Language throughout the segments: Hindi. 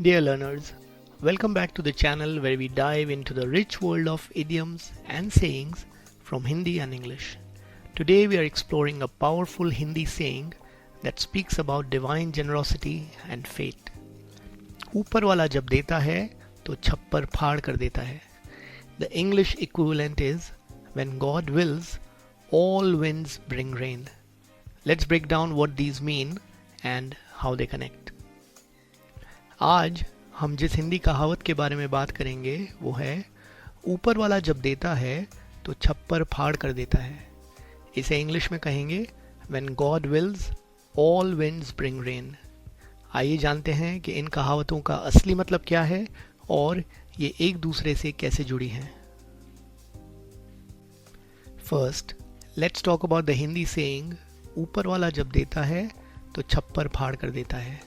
Dear learners, welcome back to the channel where we dive into the rich world of idioms and sayings from Hindi and English. Today we are exploring a powerful Hindi saying that speaks about divine generosity and fate. ऊपर वाला जब देता है तो छप्पर फाड़ कर देता है. The English equivalent is when God wills, all winds bring rain. Let's break down what these mean and how they connect. आज हम जिस हिंदी कहावत के बारे में बात करेंगे वो है ऊपर वाला जब देता है तो छप्पर फाड़ कर देता है. इसे इंग्लिश में कहेंगे When God wills, all winds bring rain. आइए जानते हैं कि इन कहावतों का असली मतलब क्या है और ये एक दूसरे से कैसे जुड़ी हैं. First, let's talk about the Hindi saying ऊपर वाला जब देता है तो छप्पर फाड़ कर देता है.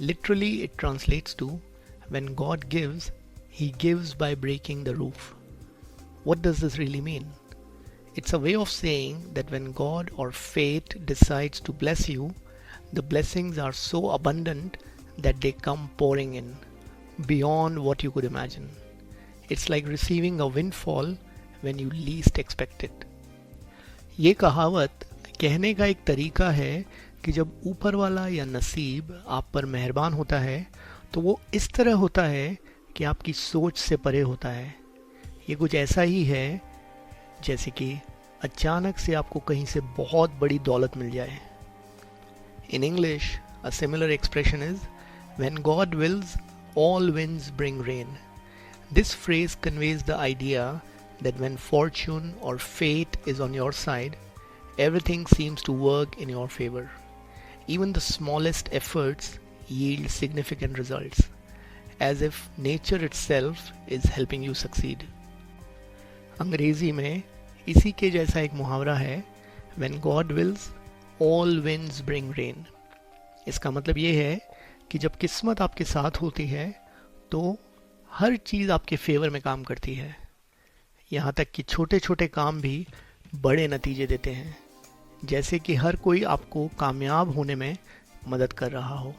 Literally, it translates to when God gives, He gives by breaking the roof. What does this really mean? It's a way of saying that when God or fate decides to bless you, the blessings are so abundant that they come pouring in, beyond what you could imagine. It's like receiving a windfall when you least expect it. ये कहावत कहने का एक तरीका है कि जब ऊपर वाला या नसीब आप पर मेहरबान होता है तो वो इस तरह होता है कि आपकी सोच से परे होता है. ये कुछ ऐसा ही है जैसे कि अचानक से आपको कहीं से बहुत बड़ी दौलत मिल जाए. In English a similar expression is when God wills all winds bring rain. This phrase conveys the idea that when fortune or fate is on your side, everything seems to work in your favor. Even the smallest efforts yield significant results, as if nature itself is helping you succeed. अंग्रेजी में इसी के जैसा एक मुहावरा है When God wills, all winds bring rain. इसका मतलब ये है कि जब किस्मत आपके साथ होती है तो हर चीज़ आपके फेवर में काम करती है. यहाँ तक कि छोटे छोटे काम भी बड़े नतीजे देते हैं, जैसे कि हर कोई आपको कामयाब होने में मदद कर रहा हो.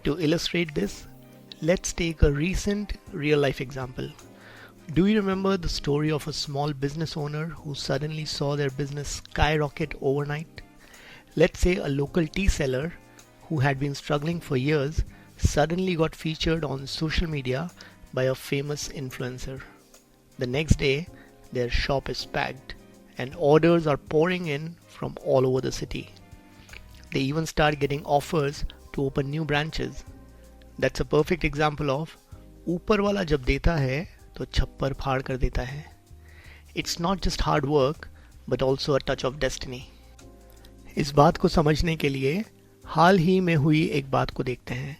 To illustrate this, let's take a recent real life example. Do you remember the story of a small business owner who suddenly saw their business skyrocket overnight? Let's say a local tea seller who had been struggling for years suddenly got featured on social media by a famous influencer. The next day, their shop is packed and orders are pouring in from all over the city. They even start getting offers to open new branches. That's a perfect example of ऊपर वाला जब देता है तो छप्पर फाड़ कर देता है. It's not just hard work but also a touch of destiny. इस बात को समझने के लिए हाल ही में हुई एक बात को देखते हैं.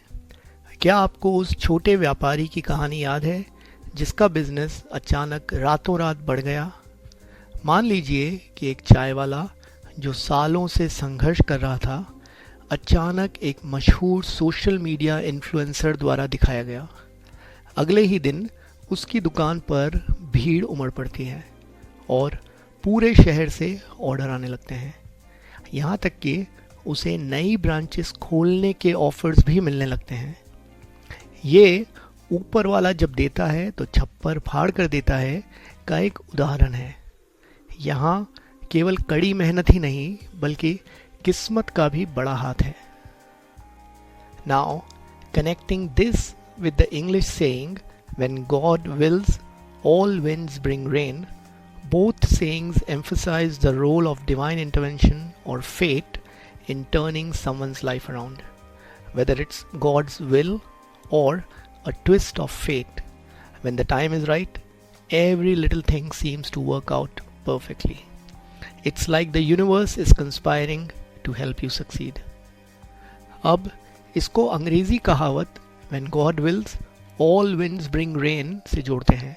क्या आपको उस छोटे व्यापारी की कहानी याद है जिसका बिजनेस अचानक रातों रात बढ़ गया? मान लीजिए कि एक चाय वाला जो सालों से संघर्ष कर रहा था, अचानक एक मशहूर सोशल मीडिया इन्फ्लुएंसर द्वारा दिखाया गया. अगले ही दिन उसकी दुकान पर भीड़ उमड़ पड़ती है और पूरे शहर से ऑर्डर आने लगते हैं. यहाँ तक कि उसे नई ब्रांचेस खोलने के ऑफर्स भी मिलने लगते हैं. ये ऊपर वाला जब देता है तो छप्पर फाड़ कर देता है का एक उदाहरण है. यहाँ केवल कड़ी मेहनत ही नहीं बल्कि किस्मत का भी बड़ा हाथ है. Now, connecting this with the English saying when God wills, all winds bring rain, both sayings emphasize the role of divine intervention or fate in turning someone's life around. Whether it's God's will or a twist of fate, when the time is right, every little thing seems to work out perfectly. It's like the universe is conspiring to help you succeed. अब इसको अंग्रेजी कहावत When God wills, all winds bring rain से जोड़ते हैं.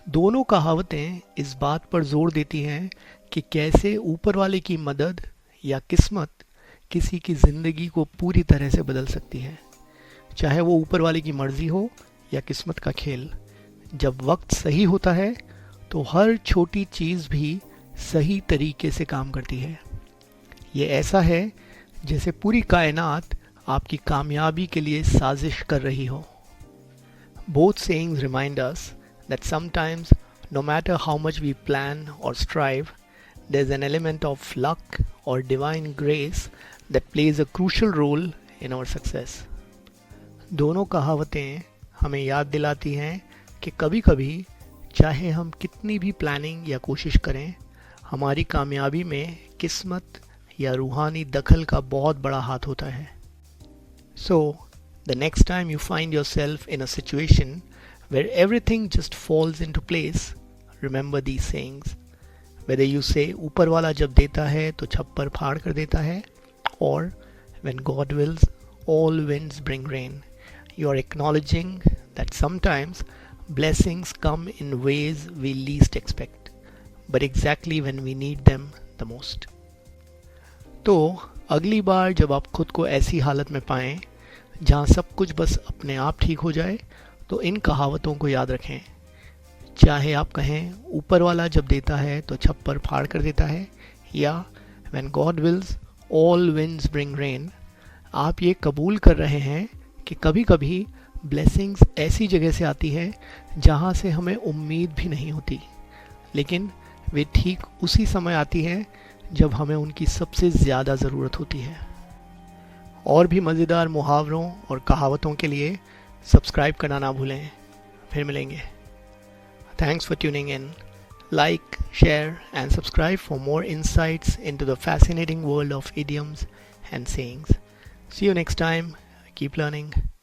दोनों कहावतें इस बात पर जोर देती हैं कि कैसे ऊपर वाले की मदद या किस्मत किसी की ज़िंदगी को पूरी तरह से बदल सकती है, चाहे वो ऊपर वाले की मर्जी हो या किस्मत का खेल. जब वक्त सही होता है तो हर छोटी चीज़ भी सही तरीके से काम करती है. ये ऐसा है जैसे पूरी कायनात आपकी कामयाबी के लिए साजिश कर रही हो। Both sayings remind us that sometimes, no matter how much we plan or strive, there's an element of luck or divine grace that plays a crucial role in our success. दोनों कहावतें हमें याद दिलाती हैं कि कभी-कभी चाहे हम कितनी भी प्लानिंग या कोशिश करें, हमारी कामयाबी में किस्मत या रूहानी दखल का बहुत बड़ा हाथ होता है। So, the next time you find yourself in a situation where everything just falls into place, remember these sayings. Whether you say ऊपर वाला जब देता है तो छप्पर फाड़ कर देता है, or when God wills, all winds bring rain. You are acknowledging that sometimes blessings come in ways we least expect, but exactly when we need them the most. तो अगली बार जब आप खुद को ऐसी हालत में पाएं जहां सब कुछ बस अपने आप ठीक हो जाए, तो इन कहावतों को याद रखें। चाहे आप कहें ऊपर वाला जब देता है तो छप्पर फाड़ कर देता है, या when God wills all winds bring rain, आप ये कबूल कर रहे हैं कि कभी कभी ब्लेसिंग्स ऐसी जगह से आती है जहां से हमें उम्मीद भी नहीं होती, लेकिन वे ठीक उसी समय आती है जब हमें उनकी सबसे ज़्यादा ज़रूरत होती है। और भी मज़ेदार मुहावरों और कहावतों के लिए सब्सक्राइब करना ना भूलें। फिर मिलेंगे। Thanks for tuning in. Like, share and subscribe for more insights into the fascinating world of idioms and sayings. See you next time. Keep learning.